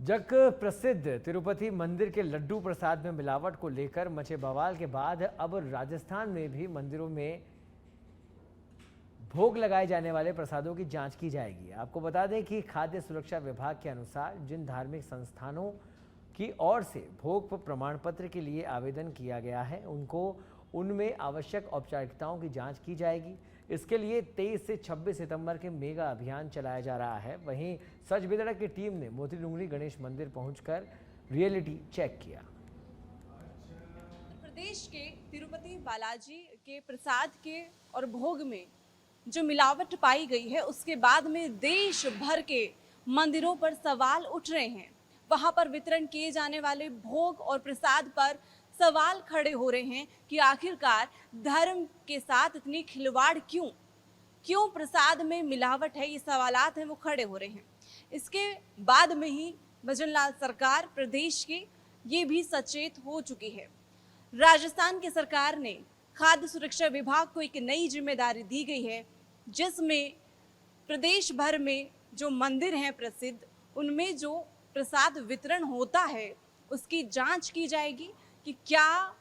जग प्रसिद्ध तिरुपति मंदिर के लड्डू प्रसाद में मिलावट को लेकर मचे बवाल के बाद अब राजस्थान में भी मंदिरों में भोग लगाए जाने वाले प्रसादों की जांच की जाएगी। आपको बता दें कि खाद्य सुरक्षा विभाग के अनुसार जिन धार्मिक संस्थानों की ओर से भोग प्रमाण पत्र के लिए आवेदन किया गया है उनमें आवश्यक औपचारिकताओं की जांच की जाएगी। इसके लिए 23 से 26 सितंबर के मेगा अभियान चलाया जा रहा है। वहीं सच बिदड़ा की टीम ने मोती डूंगरी गणेश मंदिर पहुंचकर रियलिटी चेक किया। प्रदेश के तिरुपति बालाजी के प्रसाद के और भोग में जो मिलावट पाई गई है, उसके बाद में देश भर के मंदिरों पर सवाल उठ रहे हैं। वहां पर वितरण किए जाने वाले भोग और प्रसाद पर सवाल खड़े हो रहे हैं कि आखिरकार धर्म के साथ इतनी खिलवाड़ क्यों प्रसाद में मिलावट है। ये सवालात हैं वो खड़े हो रहे हैं। इसके बाद में ही भजन लाल सरकार प्रदेश की ये भी सचेत हो चुकी है। राजस्थान की सरकार ने खाद्य सुरक्षा विभाग को एक नई जिम्मेदारी दी गई है, जिसमें प्रदेश भर में जो मंदिर हैं प्रसिद्ध, उनमें जो प्रसाद वितरण होता है उसकी जांच की जाएगी कि क्या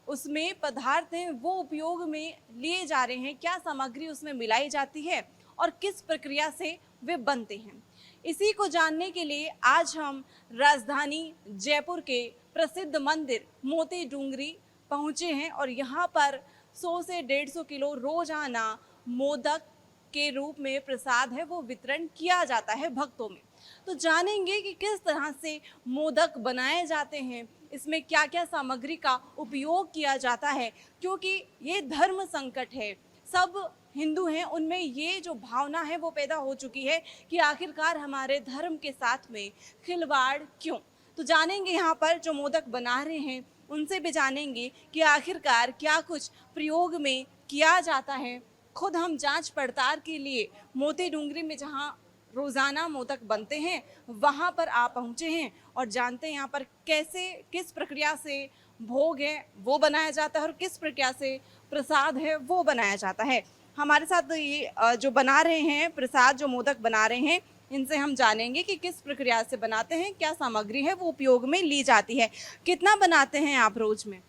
उसमें पदार्थ हैं वो उपयोग में लिए जा रहे हैं, क्या सामग्री उसमें मिलाई जाती है और किस प्रक्रिया से वे बनते हैं। इसी को जानने के लिए आज हम राजधानी जयपुर के प्रसिद्ध मंदिर मोती डूंगरी पहुंचे हैं और यहाँ पर 100 से 150 किलो रोजाना मोदक के रूप में प्रसाद है वो वितरण किया जाता है भक्तों में। तो जानेंगे कि किस तरह से मोदक बनाए जाते हैं, इसमें क्या क्या सामग्री का उपयोग किया जाता है, क्योंकि ये धर्म संकट है। सब हिंदू हैं, उनमें ये जो भावना है वो पैदा हो चुकी है कि आखिरकार हमारे धर्म के साथ में खिलवाड़ क्यों। तो जानेंगे यहाँ पर जो मोदक बना रहे हैं उनसे भी जानेंगे कि आखिरकार क्या कुछ प्रयोग में किया जाता है। खुद हम जांच पड़ताल के लिए मोती डूंगरी में जहाँ रोज़ाना मोदक बनते हैं वहाँ पर आप पहुँचे हैं और जानते हैं यहाँ पर किस प्रक्रिया से भोग है वो बनाया जाता है और किस प्रक्रिया से प्रसाद है वो बनाया जाता है। हमारे साथ ये जो बना रहे हैं प्रसाद, जो मोदक बना रहे हैं, इनसे हम जानेंगे कि किस प्रक्रिया से बनाते हैं, क्या सामग्री है वो उपयोग में ली जाती है। कितना बनाते हैं आप रोज में?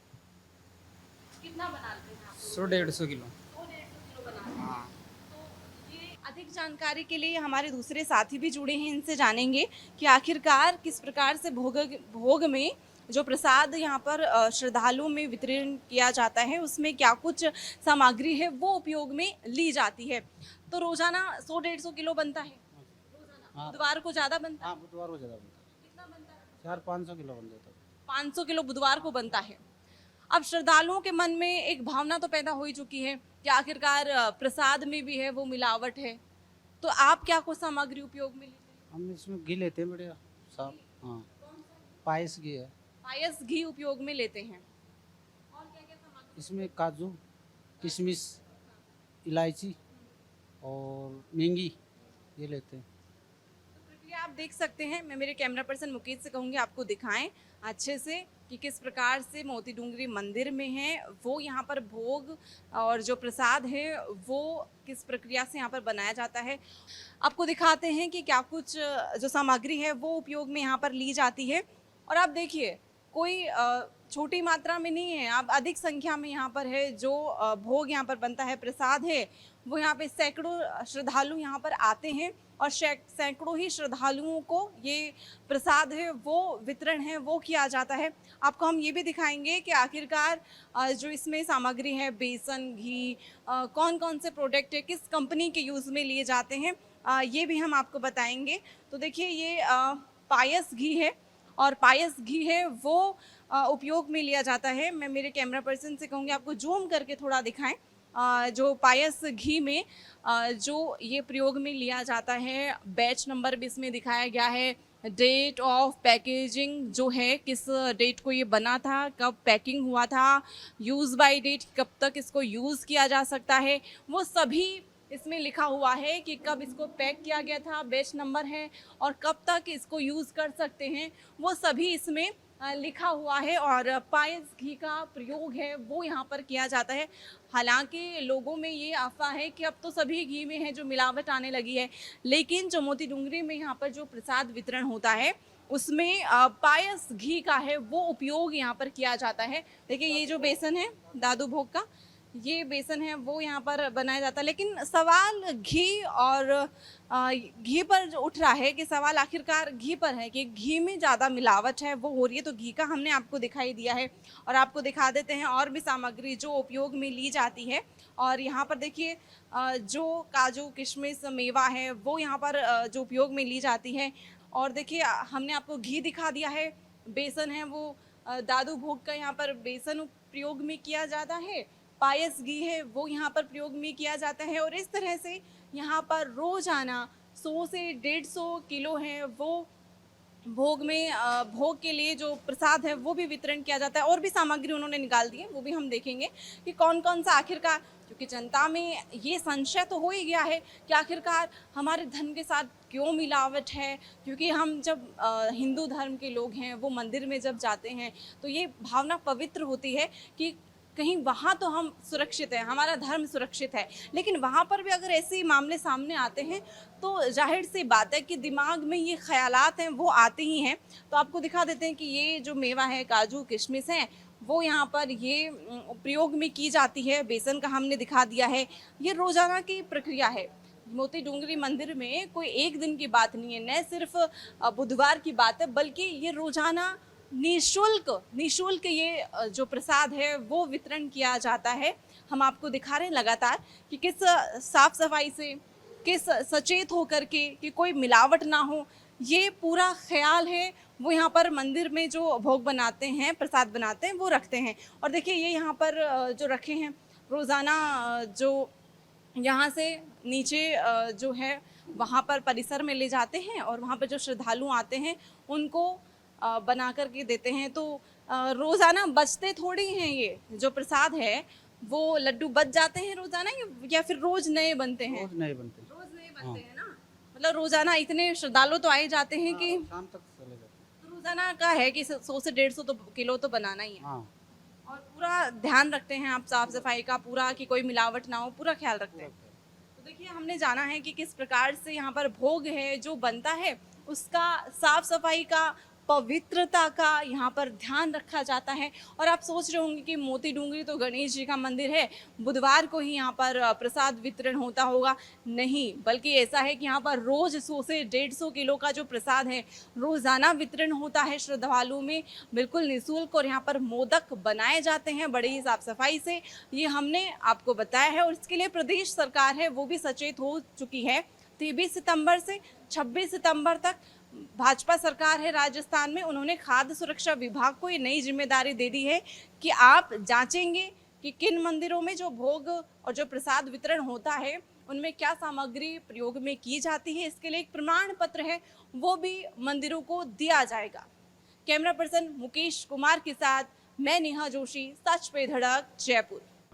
कितना बनाते हैं आप? 100-150 किलो। हाँ। तो ये अधिक जानकारी के लिए हमारे दूसरे साथी भी जुड़े हैं, इनसे जानेंगे कि आखिरकार किस प्रकार से भोग में जो प्रसाद यहाँ पर श्रद्धालुओं में वितरण किया जाता है उसमें क्या कुछ सामग्री है वो उपयोग में ली जाती है। तो रोजाना 100-150 किलो बनता है। हाँ। बुधवार को ज्यादा बनता है? हाँ, बुधवार को ज़्यादा बनता है। कितना बनता है? 400-500 किलो बन जाता है। 500 किलो बुधवार को बनता है। अब श्रद्धालुओं के मन में एक भावना तो पैदा हो ही चुकी है कि आखिरकार प्रसाद में भी है वो मिलावट है। तो आप क्या कुछ सामग्री उपयोग में लेते हैं? हम इसमें घी लेते हैं बढ़िया साफ। हाँ, पायस घी है। पायस घी उपयोग में लेते हैं। और क्या क्या सामग्री? इसमें काजू, किशमिश, इलायची और मेंगी ये लेते हैं। तो प्रक्रिया आप देख सकते हैं। मैं मेरे कैमरा पर्सन मुकेश से कहूँगी आपको दिखाएं अच्छे से कि किस प्रकार से मोती डूंगरी मंदिर में है वो यहाँ पर भोग और जो प्रसाद है वो किस प्रक्रिया से यहाँ पर बनाया जाता है। आपको दिखाते हैं कि क्या कुछ जो सामग्री है वो उपयोग में यहाँ पर ली जाती है। और आप देखिए, कोई छोटी मात्रा में नहीं है, आप अधिक संख्या में यहाँ पर है जो भोग यहाँ पर बनता है, प्रसाद है वो यहाँ पे सैकड़ों श्रद्धालु यहाँ पर आते हैं और सैकड़ों ही श्रद्धालुओं को ये प्रसाद है वो वितरण है वो किया जाता है। आपको हम ये भी दिखाएंगे कि आखिरकार जो इसमें सामग्री है, बेसन, घी, कौन कौन से प्रोडक्ट है, किस कंपनी के यूज़ में लिए जाते हैं, ये भी हम आपको बताएंगे। तो देखिए, ये पायस घी है और पायस घी है वो उपयोग में लिया जाता है। मैं मेरे कैमरा पर्सन से कहूँगी आपको जूम करके थोड़ा दिखाएं। जो पायस घी में जो ये प्रयोग में लिया जाता है, बैच नंबर भी इसमें दिखाया गया है, डेट ऑफ पैकेजिंग जो है, किस डेट को ये बना था, कब पैकिंग हुआ था, यूज़ बाय डेट, कब तक इसको यूज़ किया जा सकता है, वो सभी इसमें लिखा हुआ है कि कब इसको पैक किया गया था, बैच नंबर है और कब तक इसको यूज़ कर सकते हैं, वो सभी इसमें लिखा हुआ है। और पायस घी का प्रयोग है वो यहाँ पर किया जाता है। हालांकि लोगों में ये अफवाह है कि अब तो सभी घी में है जो मिलावट आने लगी है, लेकिन जो मोती डूंगरी में यहाँ पर जो प्रसाद वितरण होता है उसमें पायस घी का है वो उपयोग यहाँ पर किया जाता है। देखिए ये जो बेसन है दादू भोग का, ये बेसन है वो यहाँ पर बनाया जाता है। लेकिन सवाल घी और घी पर जो उठ रहा है कि सवाल आखिरकार घी पर है कि घी में ज़्यादा मिलावट है वो हो रही है। तो घी का हमने आपको दिखाई दिया है और आपको दिखा देते हैं और भी सामग्री जो उपयोग में ली जाती है। और यहाँ पर देखिए जो काजू किशमिश मेवा है वो यहाँ पर जो उपयोग में ली जाती है। और देखिए हमने आपको घी दिखा दिया है, बेसन है वो दादू भोग का यहाँ पर बेसन प्रयोग में किया जाता है, पायस घी है वो यहाँ पर प्रयोग में किया जाता है। और इस तरह से यहाँ पर रोजाना 100 से 150 किलो है वो भोग में भोग के लिए जो प्रसाद है वो भी वितरण किया जाता है। और भी सामग्री उन्होंने निकाल दी है वो भी हम देखेंगे कि कौन कौन सा आखिरकार, क्योंकि जनता में ये संशय तो हो ही गया है कि आखिरकार हमारे धन के साथ क्यों मिलावट है। क्योंकि हम जब हिंदू धर्म के लोग हैं वो मंदिर में जब जाते हैं तो ये भावना पवित्र होती है कि कहीं वहाँ तो हम सुरक्षित हैं, हमारा धर्म सुरक्षित है। लेकिन वहाँ पर भी अगर ऐसे मामले सामने आते हैं तो जाहिर सी बात है कि दिमाग में ये ख्यालात हैं वो आते ही हैं। तो आपको दिखा देते हैं कि ये जो मेवा है काजू किशमिश हैं वो यहाँ पर ये प्रयोग में की जाती है। बेसन का हमने दिखा दिया है। ये रोज़ाना की प्रक्रिया है। मोती डूंगरी मंदिर में कोई एक दिन की बात नहीं है, न सिर्फ बुधवार की बात है, बल्कि ये रोज़ाना निशुल्क ये जो प्रसाद है वो वितरण किया जाता है। हम आपको दिखा रहे हैं लगातार कि किस साफ सफाई से, किस सचेत होकर के कि कोई मिलावट ना हो, ये पूरा ख्याल है वो यहाँ पर मंदिर में जो भोग बनाते हैं, प्रसाद बनाते हैं वो रखते हैं। और देखिए ये यहाँ पर जो रखे हैं रोज़ाना जो यहाँ से नीचे जो है वहाँ पर परिसर में ले जाते हैं और वहाँ पर जो श्रद्धालु आते हैं उनको बना कर के देते हैं। तो रोज़ाना बचते थोड़ी हैं, ये जो प्रसाद है वो लड्डू बच जाते हैं रोज़ाना या फिर रोज़ नए बनते हैं? रोज नहीं बनते। रोज़ नए बनते हैं ना, मतलब रोज़ाना इतने श्रद्धालु तो आए जाते हैं कि शाम तक चले जाते तो रोज़ाना का है कि 100 से 150 तो किलो तो बनाना ही है। हाँ और पूरा ध्यान रखते हैं आप साफ सफाई का पूरा कि कोई मिलावट ना हो, पूरा ख्याल रखते हैं। तो देखिए हमने जाना है कि किस प्रकार से यहाँ पर भोग है जो बनता है उसका साफ सफाई का, पवित्रता का यहाँ पर ध्यान रखा जाता है। और आप सोच रहे होंगे कि मोती डूंगरी तो गणेश जी का मंदिर है, बुधवार को ही यहाँ पर प्रसाद वितरण होता होगा। नहीं, बल्कि ऐसा है कि यहाँ पर रोज 100 से 150 किलो का जो प्रसाद है रोजाना वितरण होता है श्रद्धालुओं में, बिल्कुल निःशुल्क। और यहाँ पर मोदक बनाए जाते हैं बड़ी ही साफ सफाई से, ये हमने आपको बताया है। और इसके लिए प्रदेश सरकार है वो भी सचेत हो चुकी है। 23 सितंबर से 26 सितंबर तक भाजपा सरकार है राजस्थान में, उन्होंने खाद्य सुरक्षा विभाग को ये नई जिम्मेदारी दे दी है कि आप जांचेंगे कि किन मंदिरों में जो भोग और जो प्रसाद वितरण होता है उनमें क्या सामग्री प्रयोग में की जाती है। इसके लिए एक प्रमाण पत्र है वो भी मंदिरों को दिया जाएगा। कैमरा पर्सन मुकेश कुमार के साथ मैं नेहा जोशी, सच पे धड़क, जयपुर।